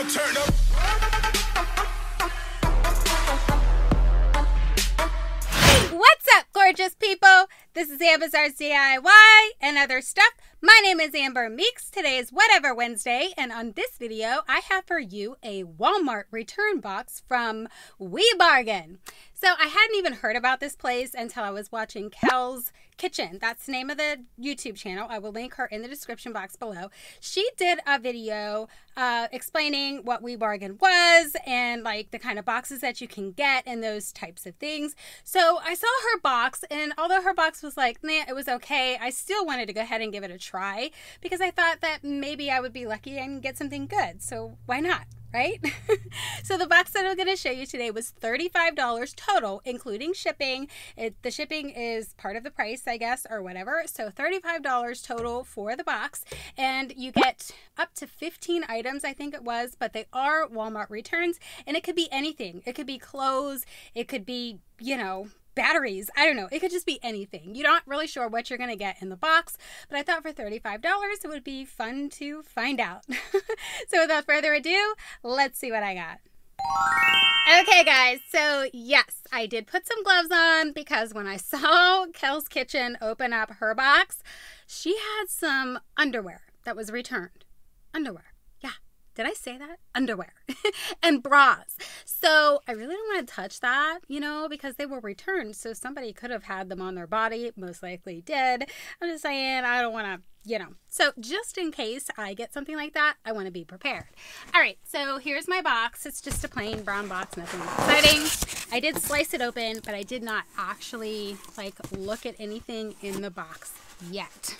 turn up. What's up, gorgeous people? This is Amber's DIY and other stuff. My name is Amber Meeks. Today is Whatever Wednesday, and on this video, I have for you a Walmart return box from WiBargain. So I hadn't even heard about this place until I was watching Kel's Kitchen. That's the name of the YouTube channel. I will link her in the description box below. She did a video explaining what WiBargain was and like the kind of boxes that you can get and those types of things. So I saw her box, and although her box was like, nah, it was okay, I still wanted to go ahead and give it a try because I thought that maybe I would be lucky and get something good. So why not? Right? So the box that I'm going to show you today was $35 total, including shipping. The shipping is part of the price, I guess, or whatever. So $35 total for the box, and you get up to 15 items, I think it was, but they are Walmart returns, and it could be anything. It could be clothes. It could be, you know, batteries. I don't know. It could just be anything. You're not really sure what you're going to get in the box, but I thought for $35 it would be fun to find out. So without further ado, let's see what I got. Okay guys, so yes, I did put some gloves on because when I saw Kel's Kitchen open up her box, she had some underwear that was returned. Underwear. Did I say that? Underwear and bras. So I really don't want to touch that, you know, because they were returned. So somebody could have had them on their body, most likely did. I'm just saying, I don't want to, you know. So just in case I get something like that, I want to be prepared. All right, so here's my box. It's just a plain brown box, nothing exciting. I did slice it open, but I did not actually like look at anything in the box yet.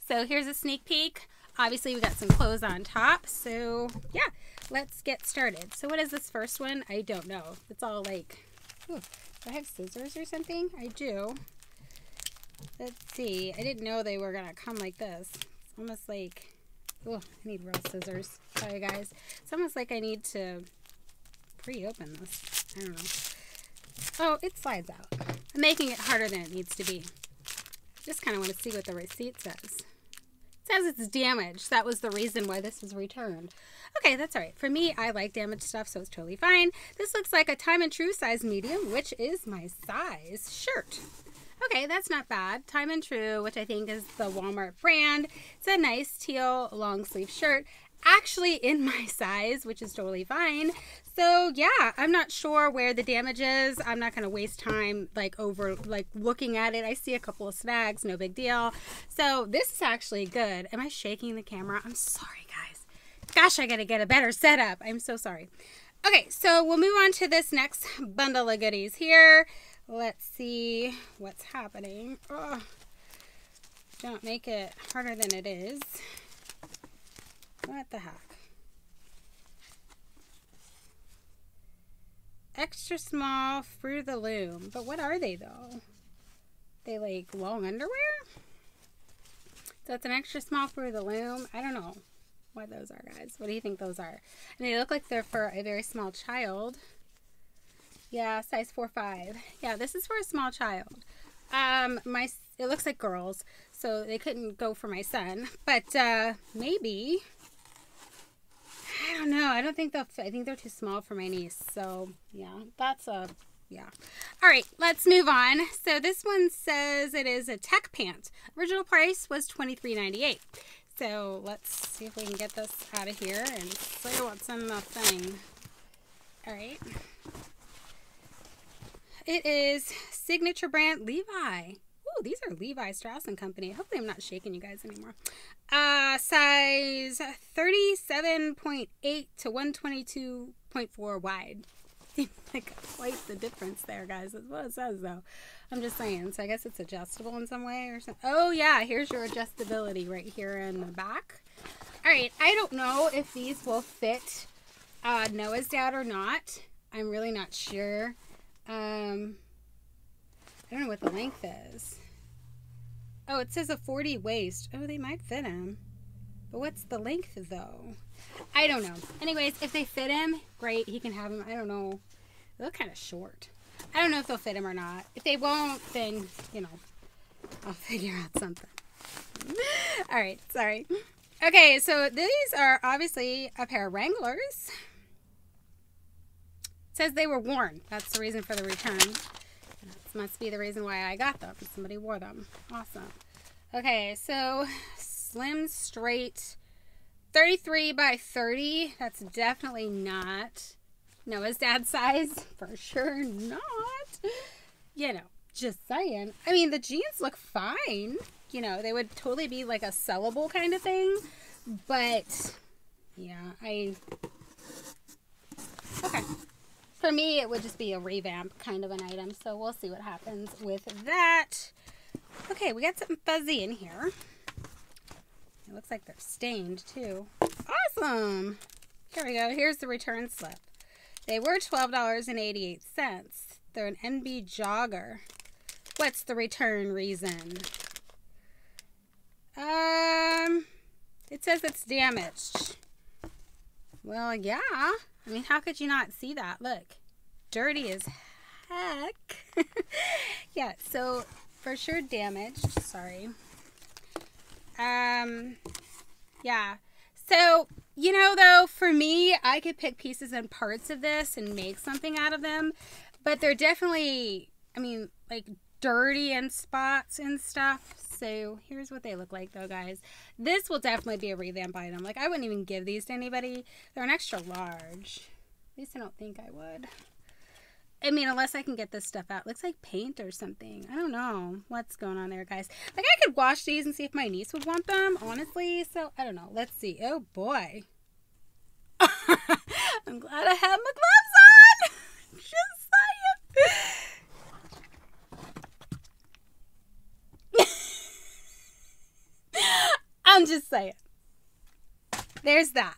So here's a sneak peek. Obviously, we got some clothes on top, so yeah, let's get started. So what is this first one? I don't know. It's all like, ooh, do I have scissors or something? I do. Let's see. I didn't know they were going to come like this. It's almost like, oh, I need real scissors. Sorry, guys. It's almost like I need to pre-open this. I don't know. Oh, it slides out. I'm making it harder than it needs to be. Just kind of want to see what the receipt says. Says it's damaged. That was the reason why this was returned. Okay, that's all right. For me, I like damaged stuff, so it's totally fine. This looks like a Time and True size medium, which is my size shirt. Okay, that's not bad. Time and True, which I think is the Walmart brand. It's a nice teal long sleeve shirt. Actually in my size, which is totally fine. So yeah, I'm not sure where the damage is. I'm not going to waste time over looking at it. I see a couple of snags, no big deal. So this is actually good. Am I shaking the camera? I'm sorry, guys. Gosh, I got to get a better setup. I'm so sorry. Okay, so we'll move on to this next bundle of goodies here. Let's see what's happening. Oh, don't make it harder than it is. What the heck? Extra small Fruit of the Loom. But what are they though? They like long underwear? So it's an extra small Fruit of the Loom. I don't know what those are, guys. What do you think those are? And they look like they're for a very small child. Yeah, size 4'5". Yeah, this is for a small child. It looks like girls, so they couldn't go for my son. But maybe. I don't know. I don't think they'll fit. I think they're too small for my niece. So, yeah, yeah. All right, let's move on. So this one says it is a tech pant. Original price was $23.98. So let's see if we can get this out of here and see what's in the thing. All right. It is signature brand Levi. Ooh, these are Levi Strauss & Company. Hopefully I'm not shaking you guys anymore. Size 37.8 to 122.4 wide. Seems like quite the difference there, guys. That's what it says, though. I'm just saying. So I guess it's adjustable in some way or something. Oh, yeah. Here's your adjustability right here in the back. All right. I don't know if these will fit Noah's dad or not. I'm really not sure. I don't know what the length is. Oh, it says a 40 waist. Oh, they might fit him. But what's the length, though? I don't know. Anyways, if they fit him, great. He can have them. I don't know. They look kind of short. I don't know if they'll fit him or not. If they won't, then, you know, I'll figure out something. All right. Sorry. Okay, so these are obviously a pair of Wranglers. It says they were worn. That's the reason for the return. This must be the reason why I got them. Somebody wore them. Awesome. Okay, so slim, straight, 33 by 30. That's definitely not Noah's dad's size. For sure not. You know, just saying. I mean, the jeans look fine. You know, they would totally be like a sellable kind of thing. But, yeah, okay. For me, it would just be a revamp kind of an item. So we'll see what happens with that. Okay, we got something fuzzy in here. It looks like they're stained, too. Awesome. Here we go. Here's the return slip. They were $12.88. They're an NB jogger. What's the return reason? It says it's damaged. Well, yeah. I mean, how could you not see that? Look. Dirty as heck. Yeah, so for sure damaged. Sorry. Yeah. So, you know, though, for me, I could pick pieces and parts of this and make something out of them. But they're definitely, I mean, like dirty in spots and stuff. So here's what they look like, though, guys. This will definitely be a revamp item. Like, I wouldn't even give these to anybody. They're an extra large. At least I don't think I would. I mean, unless I can get this stuff out. Looks like paint or something. I don't know what's going on there, guys. Like, I could wash these and see if my niece would want them, honestly. So, I don't know. Let's see. Oh, boy. I'm glad I have my gloves on. Just saying. I'm just saying. There's that.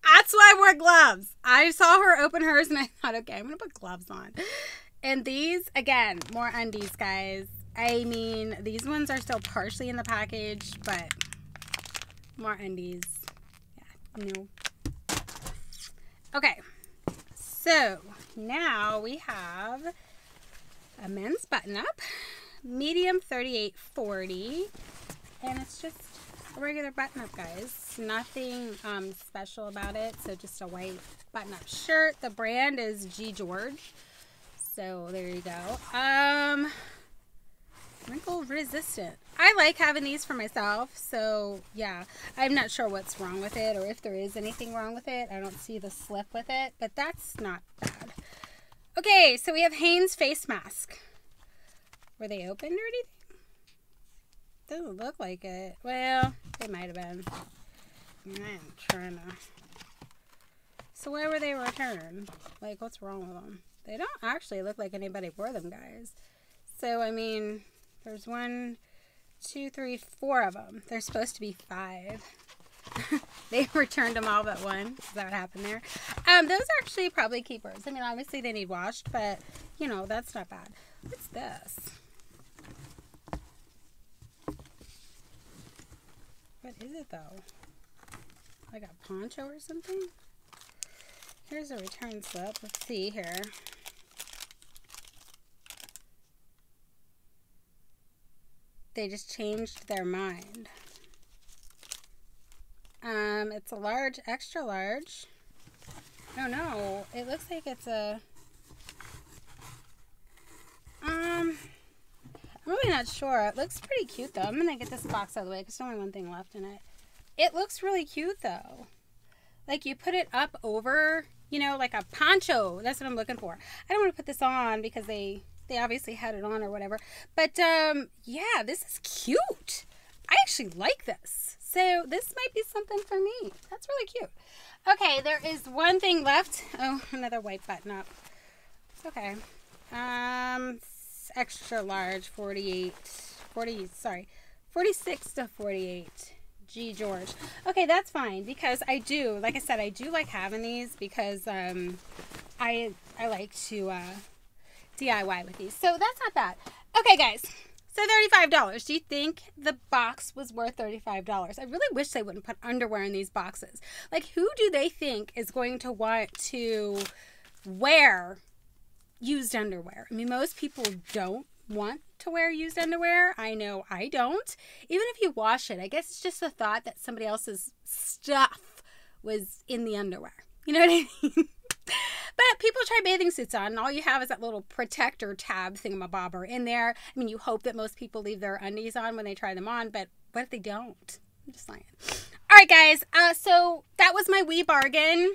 That's why I wore gloves. I saw her open hers and I thought, okay, I'm going to put gloves on. And these, again, more undies, guys. I mean, these ones are still partially in the package, but more undies. Yeah, no. Okay. So, now we have a men's button-up. Medium 38-40. And it's just a regular button-up, guys. Nothing special about it. So just a white button-up shirt. The brand is G. George. So there you go. Wrinkle resistant. I like having these for myself. So yeah, I'm not sure what's wrong with it or if there is anything wrong with it. I don't see the slip with it, but that's not bad. Okay, so we have Hanes face mask. Were they opened or anything? Doesn't look like it. Well, they might have been. I'm trying to. So why were they returned? Like, what's wrong with them? They don't actually look like anybody wore them, guys. So, I mean, there's 1, 2, 3, 4 of them. There's supposed to be 5. They returned them all but one. Is that what happened there? Those are actually probably keepers. I mean, obviously they need washed, but, you know, that's not bad. What's this? What is it, though? Like a poncho or something? Here's a return slip. Let's see here. They just changed their mind. It's a large, extra large. I don't know. It looks like it's a... I'm really not sure. It looks pretty cute, though. I'm going to get this box out of the way because there's only one thing left in it. It looks really cute, though. Like, you put it up over, you know, like a poncho. That's what I'm looking for. I don't want to put this on because they obviously had it on or whatever. But, yeah, this is cute. I actually like this. So, this might be something for me. That's really cute. Okay, there is one thing left. Oh, another white button up. Okay. Extra large, 46 to 48. G. George. Okay, that's fine because I do, like I said, I do like having these because I like to DIY with these. So that's not bad. Okay, guys. So $35. Do you think the box was worth $35? I really wish they wouldn't put underwear in these boxes. Like, who do they think is going to want to wear used underwear? I mean, most people don't want to wear used underwear. I know I don't. Even if you wash it, I guess it's just the thought that somebody else's stuff was in the underwear. You know what I mean? But people try bathing suits on, and all you have is that little protector tab thingamabobber in there. I mean, you hope that most people leave their undies on when they try them on, but what if they don't? I'm just saying. All right, guys. So that was my WiBargain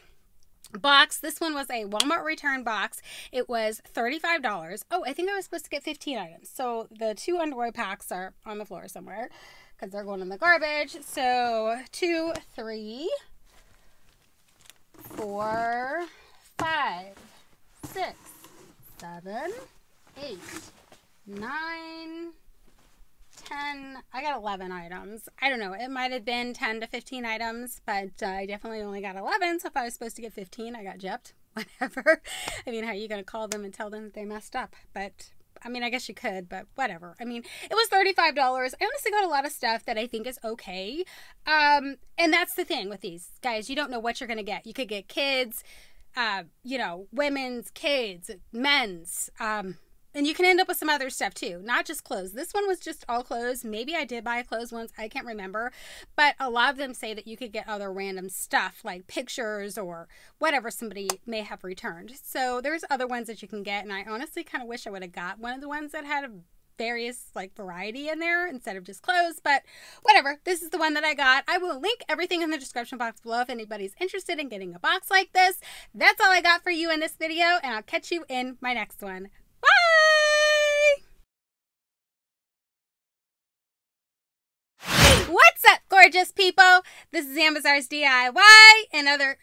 box. This one was a Walmart return box. It was $35. Oh, I think I was supposed to get 15 items. So the 2 underwear packs are on the floor somewhere because they're going in the garbage. So 2, 3, 4, 5, 6, 7, 8, 9, 10. I got 11 items. I don't know. It might have been 10 to 15 items, but I definitely only got 11. So if I was supposed to get 15, I got gypped. Whatever. I mean, how are you going to call them and tell them that they messed up? But I mean, I guess you could, but whatever. I mean, it was $35. I honestly got a lot of stuff that I think is okay. And that's the thing with these guys. You don't know what you're going to get. You could get kids, you know, women's, kids, men's, and you can end up with some other stuff too, not just clothes. This one was just all clothes. Maybe I did buy clothes once. I can't remember. But a lot of them say that you could get other random stuff like pictures or whatever somebody may have returned. So there's other ones that you can get. And I honestly kind of wish I would have got one of the ones that had a various like variety in there instead of just clothes. But whatever. This is the one that I got. I will link everything in the description box below if anybody's interested in getting a box like this. That's all I got for you in this video. And I'll catch you in my next one. Bye! What's up, gorgeous people? This is Amazar's DIY and other...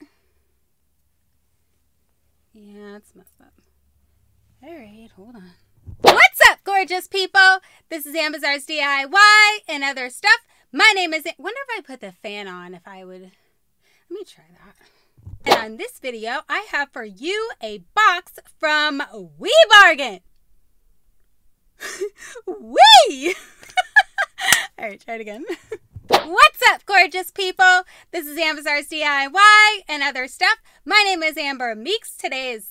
Yeah, it's messed up. Alright, hold on. What's up, gorgeous people? This is Amazar's DIY and other stuff. My name is... Wonder if I put the fan on, if I would... Let me try that. And on this video, I have for you a box from WiBargain. Wee! All right, try it again. What's up, gorgeous people? This is Amazar's DIY and other stuff. My name is Amber Meeks. Today is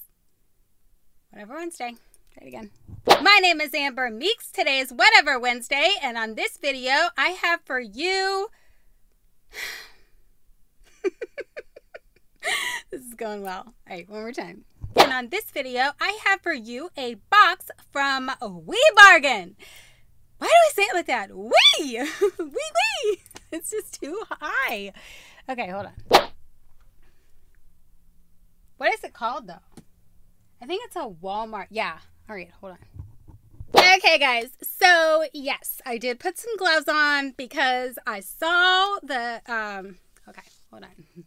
whatever Wednesday. Try it again. My name is Amber Meeks. Today is whatever Wednesday, and on this video, I have for you... This is going well. All right, one more time. And on this video, I have for you a box from WiBargain. Why do I say it like that? Wee! Wee! It's just too high. Okay, hold on. What is it called, though? I think it's a Walmart. Yeah. All right, hold on. Okay, guys. So, yes, I did put some gloves on because I saw the... Okay, hold on.